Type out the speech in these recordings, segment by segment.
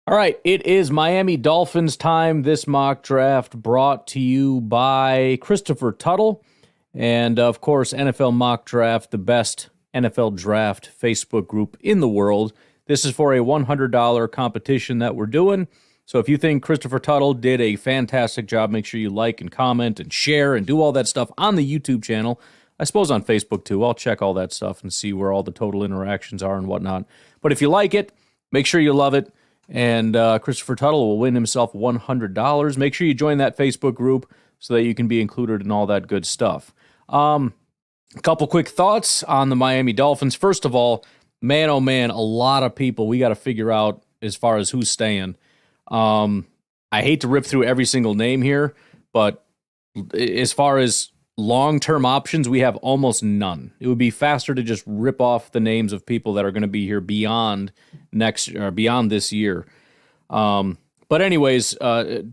All right, it is Miami Dolphins time. This mock draft brought to you by Christopher Tuttle and, of course, NFL Mock Draft, the best NFL draft Facebook group in the world. This is for a $100 competition that we're doing. So if you think Christopher Tuttle did a fantastic job, make sure you like and comment and share and do all that stuff on the YouTube channel. I suppose on Facebook too. I'll check all that stuff and see where all the total interactions are and whatnot. But if you like it, make sure you love it. And Christopher Tuttle will win himself $100. Make sure you join that Facebook group so that you can be included in all that good stuff. A couple quick thoughts on the Miami Dolphins. First of all, man, oh man, a lot of people we got to figure out as far as who's staying. I hate to rip through every single name here, but as far as long-term options, we have almost none. It would be faster to just rip off the names of people that are going to be here beyond this year. But anyways,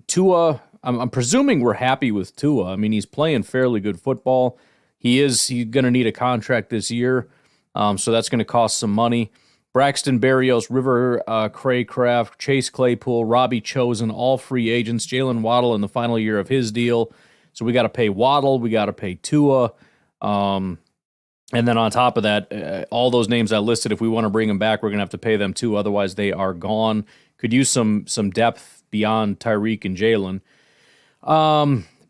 Tua, I'm presuming we're happy with Tua. I mean, he's playing fairly good football. He's going to need a contract this year, so that's going to cost some money. Braxton Berrios, River Craycraft, Chase Claypool, Robbie Chosen, all free agents. Jalen Waddle in the final year of his deal. So we got to pay Waddle, we got to pay Tua, and then on top of that, all those names I listed, if we want to bring them back, we're going to have to pay them too, otherwise they are gone. Could use some depth beyond Tyreek and Jalen.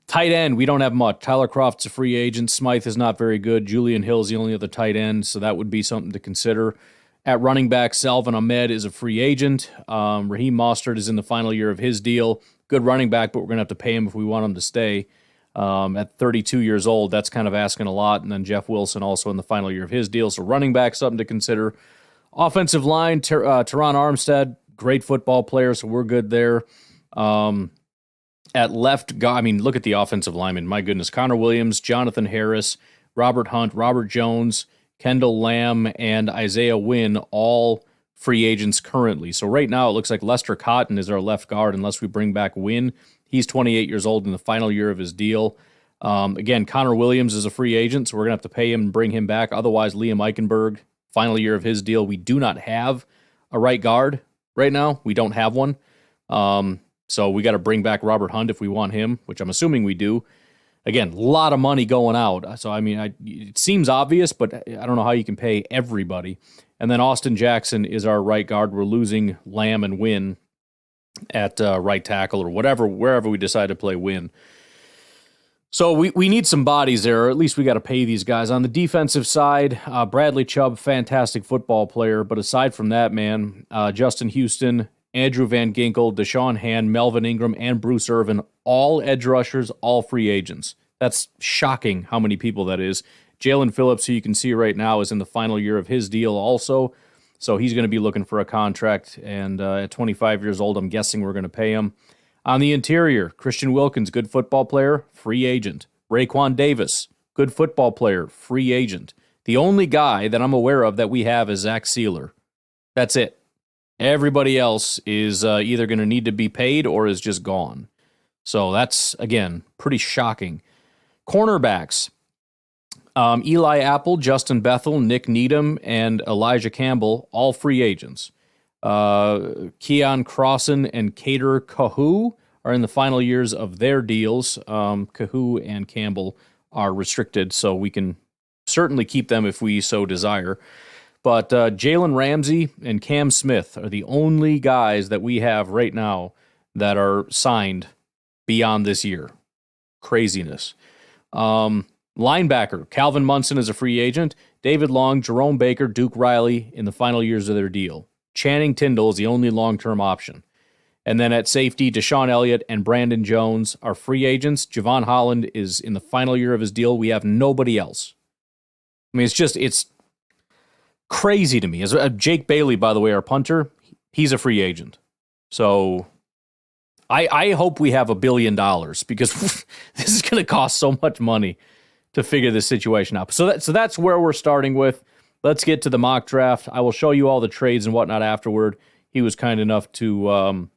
Tight end, we don't have much. Tyler Croft's a free agent. Smythe is not very good. Julian Hill's the only other tight end, so that would be something to consider. At running back, Salvin Ahmed is a free agent. Raheem Mostert is in the final year of his deal. Good running back, but we're going to have to pay him if we want him to stay. At 32 years old, that's kind of asking a lot. And then Jeff Wilson also in the final year of his deal. So running back, something to consider. Offensive line, Teron Armstead, great football player, so we're good there. At left, look at the offensive linemen. My goodness, Connor Williams, Jonathan Harris, Robert Hunt, Robert Jones, Kendall Lamb, and Isaiah Wynn, all free agents currently. So right now it looks like Lester Cotton is our left guard unless we bring back Wynn. He's 28 years old in the final year of his deal. Again, Connor Williams is a free agent, so we're going to have to pay him and bring him back. Otherwise, Liam Eichenberg, final year of his deal. We do not have a right guard right now. We don't have one. So we got to bring back Robert Hunt if we want him, which I'm assuming we do. Again, a lot of money going out. So, it seems obvious, but I don't know how you can pay everybody. And then Austin Jackson is our right guard. We're losing Lamb and Wynn at right tackle or wherever we decide to play Wynn. So we need some bodies there, or at least we got to pay these guys. On the defensive side, Bradley Chubb, fantastic football player. But aside from that, man, Justin Houston, Andrew Van Ginkel, Deshaun Hand, Melvin Ingram, and Bruce Irvin, all edge rushers, all free agents. That's shocking how many people that is. Jalen Phillips, who you can see right now, is in the final year of his deal also. So he's going to be looking for a contract. And at 25 years old, I'm guessing we're going to pay him. On the interior, Christian Wilkins, good football player, free agent. Raekwon Davis, good football player, free agent. The only guy that I'm aware of that we have is Zach Sealer. That's it. Everybody else is either going to need to be paid or is just gone. So that's, again, pretty shocking. Cornerbacks. Eli Apple, Justin Bethel, Nick Needham, and Elijah Campbell, all free agents. Keon Crossan and Cater Kahu are in the final years of their deals. Kahu and Campbell are restricted, so we can certainly keep them if we so desire. But Jalen Ramsey and Cam Smith are the only guys that we have right now that are signed beyond this year. Craziness. Linebacker, Calvin Munson is a free agent. David Long, Jerome Baker, Duke Riley in the final years of their deal. Channing Tindall is the only long-term option. And then at safety, Deshaun Elliott and Brandon Jones are free agents. Javon Holland is in the final year of his deal. We have nobody else. I mean, it's crazy to me. Jake Bailey, by the way, our punter, he's a free agent. So I hope we have $1 billion because this is going to cost so much money to figure this situation out. So that's where we're starting with. Let's get to the mock draft. I will show you all the trades and whatnot afterward. He was kind enough to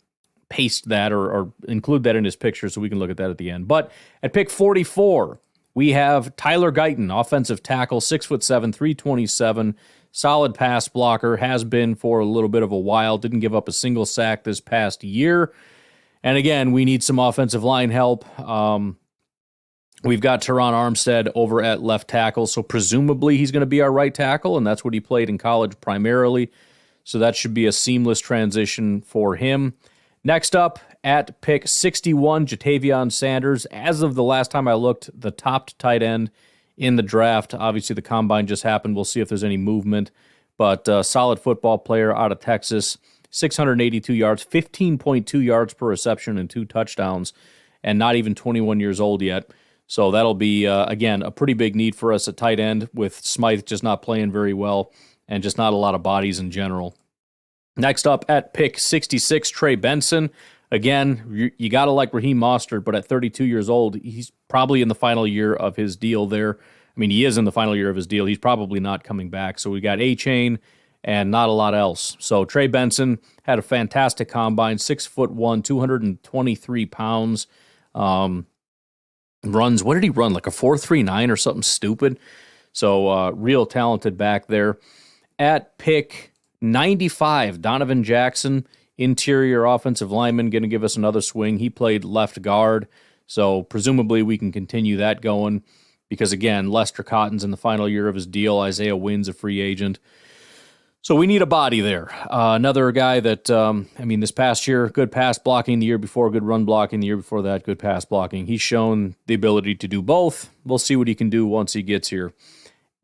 paste that or include that in his picture so we can look at that at the end. But at pick 44, we have Tyler Guyton, offensive tackle, 6'7", 327, Solid pass blocker, has been for a little bit of a while. Didn't give up a single sack this past year. And again, we need some offensive line help. We've got Teron Armstead over at left tackle, so presumably he's going to be our right tackle, and that's what he played in college primarily. So that should be a seamless transition for him. Next up, at pick 61, Jatavion Sanders. As of the last time I looked, the top tight end in the draft. Obviously, the combine just happened. We'll see if there's any movement. But solid football player out of Texas. 682 yards, 15.2 yards per reception, and 2 touchdowns, and not even 21 years old yet. So that'll be, again, a pretty big need for us at tight end, with Smythe just not playing very well and just not a lot of bodies in general. Next up at pick 66, Trey Benson. Again, you got to like Raheem Mostert, but at 32 years old, he's probably in the final year of his deal there. I mean, he is in the final year of his deal. He's probably not coming back. So we got A-Chain and not a lot else. So Trey Benson had a fantastic combine, 6'1", 223 pounds. Runs, what did he run? Like a 4.39 or something stupid. So real talented back there. At pick 95, Donovan Jackson, interior offensive lineman, going to give us another swing. He played left guard, so presumably we can continue that going because, again, Lester Cotton's in the final year of his deal. Isaiah Wynn's a free agent. So we need a body there. Another guy that, this past year, good pass blocking, the year before, good run blocking, the year before that, good pass blocking. He's shown the ability to do both. We'll see what he can do once he gets here.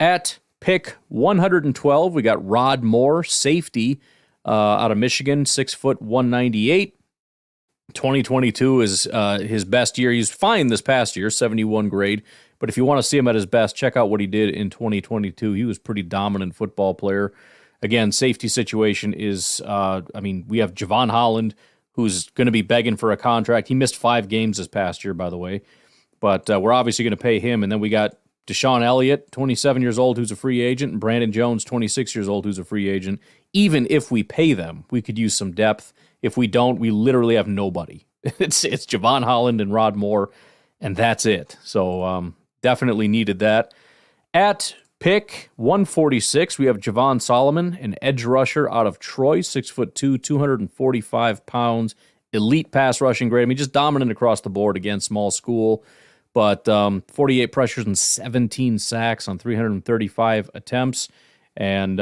At pick 112, we got Rod Moore, safety, out of Michigan, 198. 2022 is his best year. He's fine this past year, 71 grade. But if you want to see him at his best, check out what he did in 2022. He was a pretty dominant football player. Again, safety situation is, we have Javon Holland, who's going to be begging for a contract. He missed 5 games this past year, by the way. But we're obviously going to pay him. And then we got Deshaun Elliott, 27 years old, who's a free agent, and Brandon Jones, 26 years old, who's a free agent. Even if we pay them, we could use some depth. If we don't, we literally have nobody. It's Javon Holland and Rod Moore, and that's it. So definitely needed that. At pick 146, we have Javon Solomon, an edge rusher out of Troy, 6'2", 245 pounds, elite pass rushing grade. I mean, just dominant across the board, again, small school. But 48 pressures and 17 sacks on 335 attempts. And,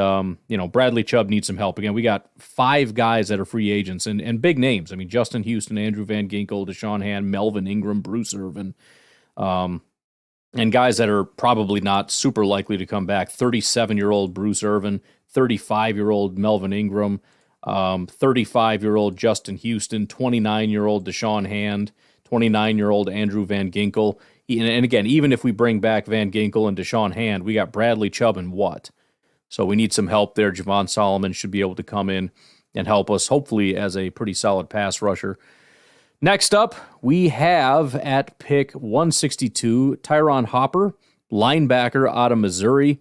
Bradley Chubb needs some help. Again, we got 5 guys that are free agents and big names. I mean, Justin Houston, Andrew Van Ginkel, Deshaun Hand, Melvin Ingram, Bruce Irvin, and guys that are probably not super likely to come back. 37-year-old Bruce Irvin, 35-year-old Melvin Ingram, 35-year-old Justin Houston, 29-year-old Deshaun Hand, 29-year-old Andrew Van Ginkel. And again, even if we bring back Van Ginkel and Deshaun Hand, we got Bradley Chubb and what? So we need some help there. Javon Solomon should be able to come in and help us, hopefully, as a pretty solid pass rusher. Next up, we have at pick 162, Tyron Hopper, linebacker out of Missouri.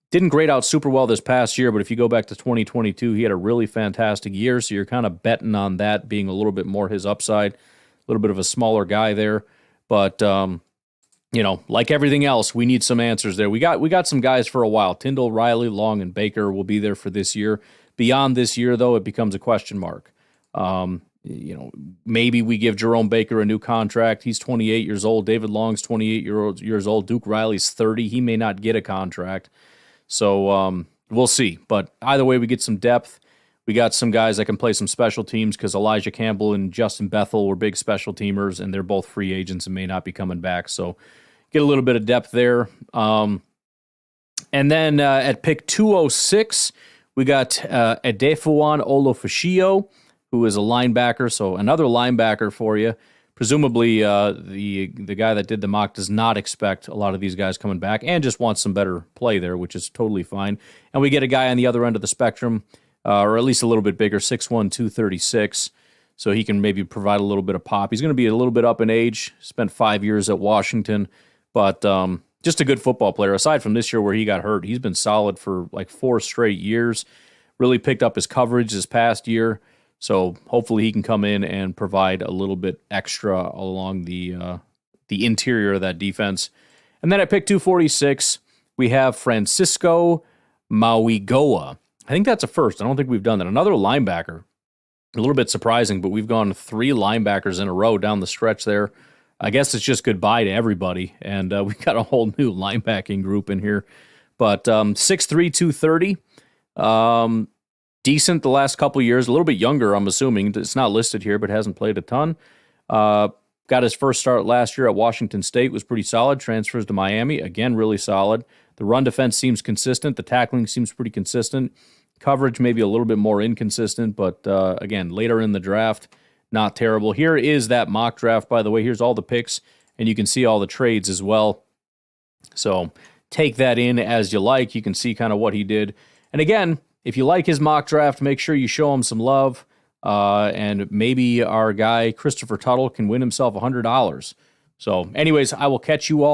Didn't grade out super well this past year, but if you go back to 2022, he had a really fantastic year, so you're kind of betting on that being a little bit more his upside. A little bit of a smaller guy there, but like everything else, we need some answers there. We got some guys for a while. Tyndall, Riley, Long, and Baker will be there for this year. Beyond this year, though, it becomes a question mark. Maybe we give Jerome Baker a new contract. He's 28 years old. David Long's 28 years old. Duke Riley's 30. He may not get a contract. So we'll see. But either way, we get some depth. We got some guys that can play some special teams because Elijah Campbell and Justin Bethel were big special teamers, and they're both free agents and may not be coming back. So get a little bit of depth there. And then at pick 206, we got Adefuan Olofashio, who is a linebacker. So another linebacker for you. Presumably the guy that did the mock does not expect a lot of these guys coming back and just wants some better play there, which is totally fine. And we get a guy on the other end of the spectrum, or at least a little bit bigger, 6'1", 236, so he can maybe provide a little bit of pop. He's going to be a little bit up in age, spent 5 years at Washington, but just a good football player. Aside from this year where he got hurt, he's been solid for like 4 straight years, really picked up his coverage this past year, so hopefully he can come in and provide a little bit extra along the interior of that defense. And then at pick 246, we have Francisco Mauigoa. I think that's a first. I don't think we've done that. Another linebacker. A little bit surprising, but we've gone 3 linebackers in a row down the stretch there. I guess it's just goodbye to everybody, and we've got a whole new linebacking group in here. But 6'3", 230. Decent the last couple years. A little bit younger, I'm assuming. It's not listed here, but hasn't played a ton. Got his first start last year at Washington State. Was pretty solid. Transfers to Miami. Again, really solid. The run defense seems consistent. The tackling seems pretty consistent. Coverage maybe a little bit more inconsistent, but again, later in the draft, not terrible. Here is that mock draft, by the way. Here's all the picks, and you can see all the trades as well. So take that in as you like. You can see kind of what he did. And again, if you like his mock draft, make sure you show him some love. And maybe our guy, Christopher Tuttle, can win himself $100. So anyways, I will catch you all